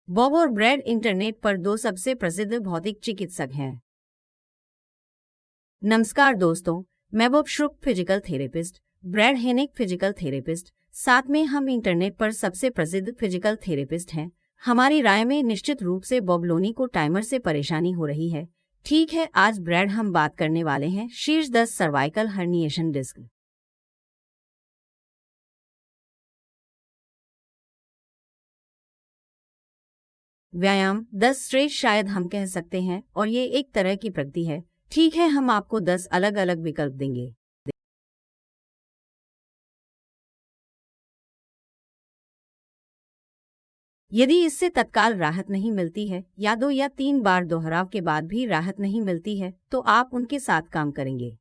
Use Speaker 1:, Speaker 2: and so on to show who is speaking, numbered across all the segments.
Speaker 1: Bob और bread internet पर दो सबसे प्रसिद्ध भौतिक चिकित्सक हैं। नमस्कार दोस्तों, मैं Bob Schrupp physical therapist, Brad Heineck physical therapist, साथ में हम इंटरनेट पर सबसे प्रसिद्ध फिजिकल थेरेपिस्ट हैं। हमारी राय में निश्चित रूप से बॉब लोनी को टाइमर से परेशानी हो रही है। ठीक है, आज ब्रैड हम बात करने वाले हैं शीर्ष 10 सर्वाइकल हर्निएशन डिस्क। व्यायाम 10 श्रेष्ठ शायद हम कह सकते हैं, और ये एक तरह की प्रगति है। ठीक है, हम आपको 10 अलग अलग विकल्प देंगे। यदि इससे तत्काल राहत नहीं मिलती है या 2 या 3 बार दोहराव के बाद भी राहत नहीं मिलती है, तो आप उनके साथ काम करेंगे।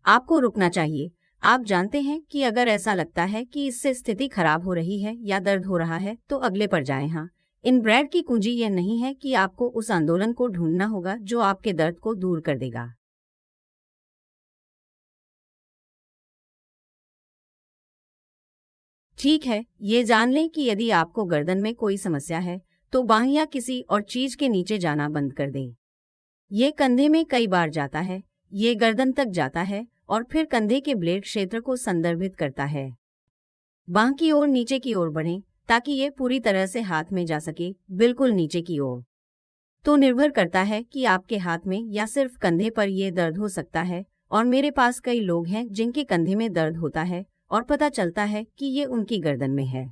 Speaker 1: आपको रुकना चाहिए। आप जानते हैं कि अगर ऐसा लगता है कि इससे स्थिति खराब हो रही है या दर्द हो रहा है, तो अगले पर जाएं। हाँ, इन ब्रैड की कुंजी यह नहीं है कि आपको उस आंदोलन को ढूंढना होगा जो आपके दर्द को दूर कर देगा। ठीक है, ये जान लें कि यदि आपको गर्दन में कोई समस्या है, तो बांह या किसी और चीज के नीचे जाना बंद कर दें। ये कंधे में कई बार जाता है, ये गर्दन तक जाता है और फिर कंधे के ब्लेड क्षेत्र को संदर्भित करता है। बांह की ओर नीचे की ओर बढ़ें ताकि ये पूरी तरह से हाथ में जा सके, बिल्कुल नीचे की ओर। तो निर्भर करता है कि आपके हाथ में या सिर्फ कंधे पर ये दर्द हो सकता है, और मेरे पास कई लोग हैं जिनके कंधे में दर्द होता है और पता चलता है कि ये उनकी गर्दन में है।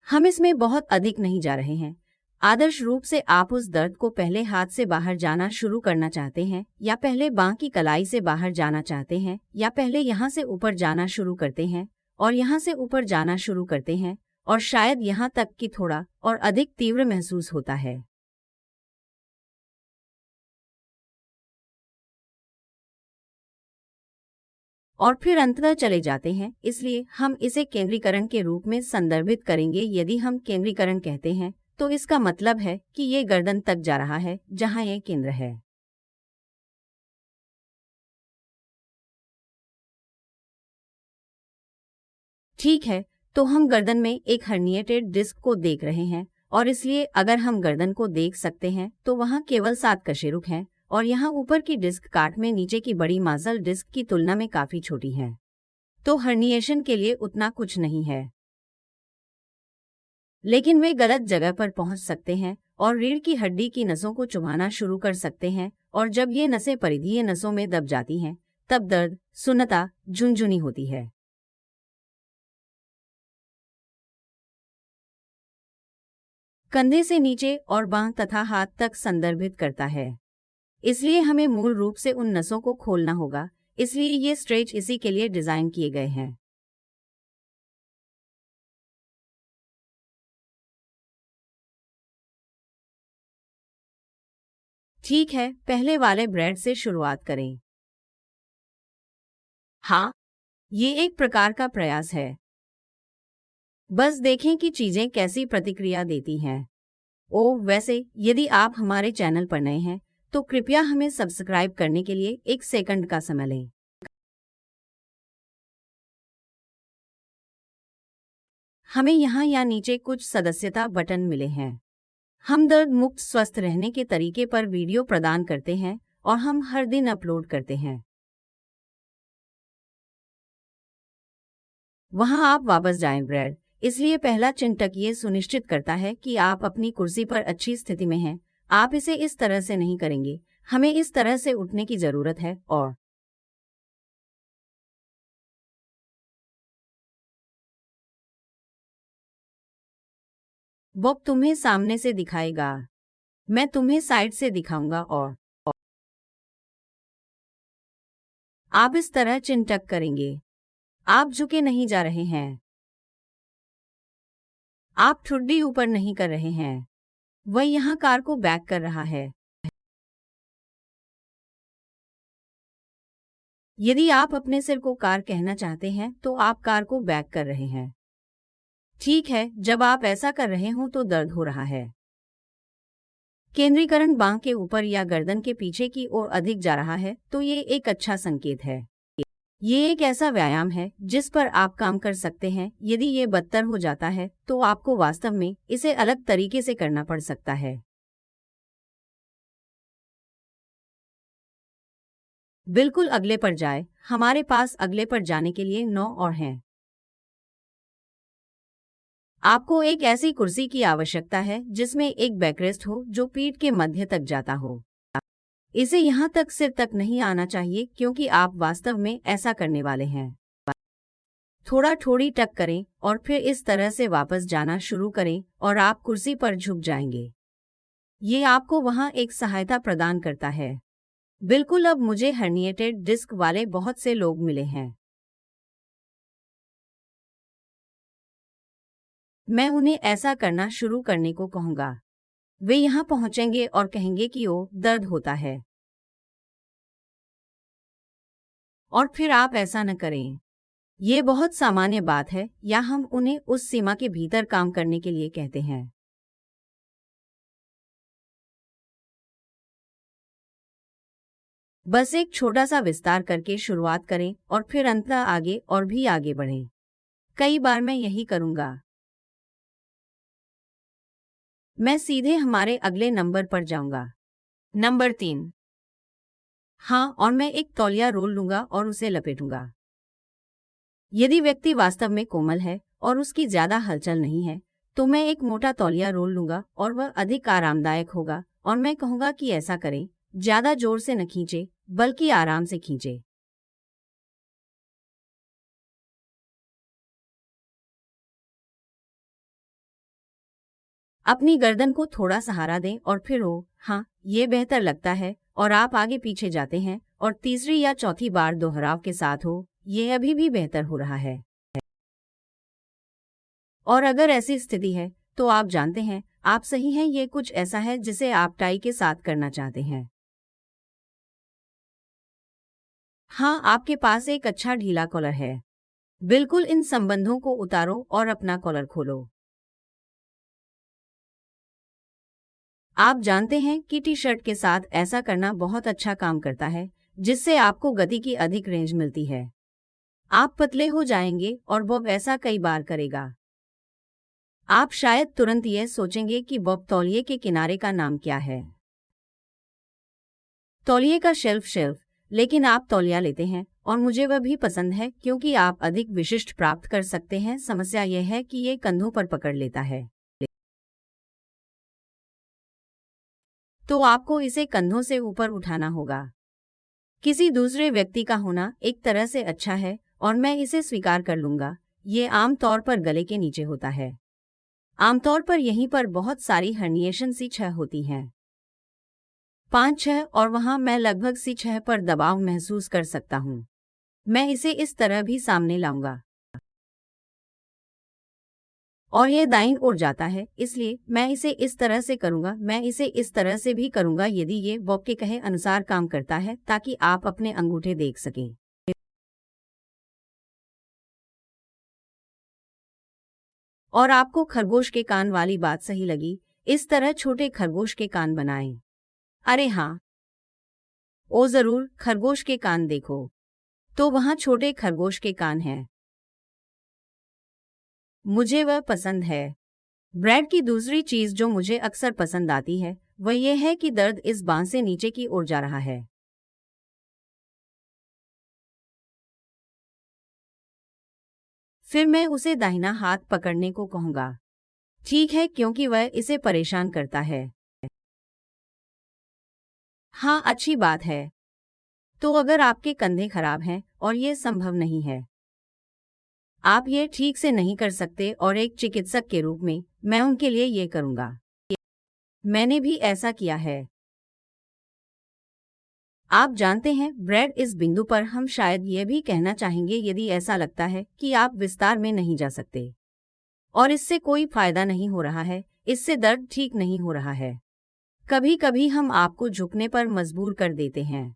Speaker 1: हम इसमें बहुत अधिक नहीं जा रहे हैं। आदर्श रूप से आप उस दर्द को पहले हाथ से बाहर जाना शुरू करना चाहते हैं, या पहले बांह की कलाई से बाहर जाना चाहते हैं, या पहले यहाँ से ऊपर जाना शुरू करते हैं और यहाँ से ऊपर जाना शुरू करते हैं, और शायद यहाँ तक कि थोड़ा और अधिक तीव्र महसूस होता है। और फिर अंततः चले जाते हैं। इसलिए हम इसे केंद्रीकरण के रूप में संदर्भित करेंगे। यदि हम केंद्रीकरण कहते हैं, तो इसका मतलब है कि ये गर्दन तक जा रहा है जहां ये केंद्र है। ठीक है, तो हम गर्दन में एक हर्निएटेड डिस्क को देख रहे हैं, और इसलिए अगर हम गर्दन को देख सकते हैं तो वहाँ केवल 7 कशेरुक हैं, और यहाँ ऊपर की डिस्क काट में नीचे की बड़ी मासल डिस्क की तुलना में काफी छोटी है। तो हर्निएशन के लिए उतना कुछ नहीं है, लेकिन वे गलत जगह पर पहुंच सकते हैं और रीढ़ की हड्डी की नसों को चुभाना शुरू कर सकते हैं, और जब ये नसें परिधीय नसों में दब जाती हैं, तब दर्द, सुन्नता, झुनझुनी होती है। कंधे से नीचे और बांह तथा हाथ तक संदर्भित करता है। इसलिए हमें मूल रूप से उन नसों को खोलना होगा। इसलिए ये स्ट्रेच इसी के लिए डिजाइन किए गए हैं। ठीक है, पहले वाले ब्रेड से शुरुआत करें। हाँ, ये एक प्रकार का प्रयास है। बस देखें कि चीजें कैसी प्रतिक्रिया देती हैं। ओह, वैसे यदि आप हमारे चैनल पर नए हैं, तो कृपया हमें सब्सक्राइब करने के लिए 1 सेकंड का समय लें। हमें यहाँ या नीचे कुछ सदस्यता बटन मिले हैं। हम दर्द मुक्त स्वस्थ रहने के तरीके पर वीडियो प्रदान करते हैं, और हम हर दिन अपलोड करते हैं। वहां आप वापस जाएं ब्रेड। इसलिए पहला चिंटक ये सुनिश्चित करता है कि आप अपनी कुर्सी पर अच्छी स्थिति में हैं। आप इसे इस तरह से नहीं करेंगे। हमें इस तरह से उठने की जरूरत है, और बॉब तुम्हें सामने से दिखाएगा। मैं तुम्हें साइड से दिखाऊंगा, और आप इस तरह चिंटक करेंगे। आप झुके नहीं जा रहे हैं। आप ठुड्डी ऊपर नहीं कर रहे हैं। वह यहाँ कार को बैक कर रहा है। यदि आप अपने सिर को कार कहना चाहते हैं, तो आप कार को बैक कर रहे हैं। ठीक है, जब आप ऐसा कर रहे हों तो दर्द हो रहा है। केंद्रीकरण बांह के ऊपर या गर्दन के पीछे की ओर अधिक जा रहा है, तो ये एक अच्छा संकेत है। ये एक ऐसा व्यायाम है जिस पर आप काम कर सकते हैं। यदि ये बदतर हो जाता है तो आपको वास्तव में इसे अलग तरीके से करना पड़ सकता है। बिल्कुल अगले पर जाए। हमारे पास अगले पर जाने के लिए 9 और हैं। आपको एक ऐसी कुर्सी की आवश्यकता है जिसमें एक बैकरेस्ट हो जो पीठ के मध्य तक जाता हो। इसे यहाँ तक सिर तक नहीं आना चाहिए क्योंकि आप वास्तव में ऐसा करने वाले हैं। थोड़ा थोड़ी टक करें और फिर इस तरह से वापस जाना शुरू करें और आप कुर्सी पर झुक जाएंगे। ये आपको वहाँ एक सहायता प्रदान करता है। बिल्कुल, अब मुझे हर्निएटेड डिस्क वाले बहुत से लोग मिले हैं। मैं उन्हें ऐसा करना शुरू करने को कहूँगा। वे यहाँ पहुँचेंगे और कहेंगे कि ओ दर्द होता है, और फिर आप ऐसा न करें। ये बहुत सामान्य बात है, या हम उन्हें उस सीमा के भीतर काम करने के लिए कहते हैं। बस एक छोटा सा विस्तार करके शुरुआत करें और फिर अंततः आगे और भी आगे बढ़ें। कई बार मैं यही करूँगा। मैं सीधे हमारे अगले नंबर पर जाऊँगा। नंबर 3। हाँ, और मैं एक तौलिया रोल लूँगा और उसे लपेटूँगा। यदि व्यक्ति वास्तव में कोमल है और उसकी ज़्यादा हलचल नहीं है, तो मैं एक मोटा तौलिया रोल लूँगा और वह अधिक आरामदायक होगा, और मैं कहूँगा कि ऐसा करें, ज़्यादा जोर से न खींचे, बल्कि आराम से खींचे। अपनी गर्दन को थोड़ा सहारा दें और फिर ओ हाँ, ये बेहतर लगता है, और आप आगे पीछे जाते हैं और तीसरी या चौथी बार दोहराव के साथ हो, ये अभी भी बेहतर हो रहा है। और अगर ऐसी स्थिति है तो आप जानते हैं आप सही हैं, ये कुछ ऐसा है जिसे आप टाई के साथ करना चाहते हैं। हाँ, आपके पास एक अच्छा ढीला कॉलर है। बिल्कुल, इन संबंधों को उतारो और अपना कॉलर खोलो। आप जानते हैं कि टी शर्ट के साथ ऐसा करना बहुत अच्छा काम करता है, जिससे आपको गति की अधिक रेंज मिलती है। आप पतले हो जाएंगे और बॉब ऐसा कई बार करेगा। आप शायद तुरंत यह सोचेंगे कि बॉब तौलिए के किनारे का नाम क्या है। तौलिए का शेल्फ, लेकिन आप तौलिया लेते हैं और मुझे वह भी पसंद है क्योंकि आप अधिक विशिष्ट प्राप्त कर सकते हैं। समस्या यह है कि ये कंधों पर पकड़ लेता है, तो आपको इसे कंधों से ऊपर उठाना होगा। किसी दूसरे व्यक्ति का होना एक तरह से अच्छा है और मैं इसे स्वीकार कर लूंगा। ये आम तौर पर गले के नीचे होता है। आमतौर पर यहीं पर बहुत सारी हर्निएशन सी छह होती हैं। 5-6, और वहां मैं लगभग सी 6 पर दबाव महसूस कर सकता हूँ। मैं इसे इस तरह भी सामने लाऊंगा और यह दाईं ओर जाता है, इसलिए मैं इसे इस तरह से करूंगा। मैं इसे इस तरह से भी करूंगा यदि ये बॉब के कहे अनुसार काम करता है, ताकि आप अपने अंगूठे देख सकें। और आपको खरगोश के कान वाली बात सही लगी, इस तरह छोटे खरगोश के कान बनाएं। अरे हाँ, ओ जरूर, खरगोश के कान देखो। तो वहाँ छोटे खरगोश के कान हैं। मुझे वह पसंद है। ब्रेड की दूसरी चीज जो मुझे अक्सर पसंद आती है वह यह है कि दर्द इस बांह से नीचे की ओर जा रहा है। फिर मैं उसे दाहिना हाथ पकड़ने को कहूंगा। ठीक है, क्योंकि वह इसे परेशान करता है। हाँ, अच्छी बात है। तो अगर आपके कंधे खराब हैं और ये संभव नहीं है, आप ये ठीक से नहीं कर सकते, और एक चिकित्सक के रूप में मैं उनके लिए ये करूंगा। मैंने भी ऐसा किया है। आप जानते हैं, ब्रेड, इस बिंदु पर हम शायद यह भी कहना चाहेंगे यदि ऐसा लगता है कि आप विस्तार में नहीं जा सकते और इससे कोई फायदा नहीं हो रहा है, इससे दर्द ठीक नहीं हो रहा है, कभी कभी हम आपको झुकने पर मजबूर कर देते हैं।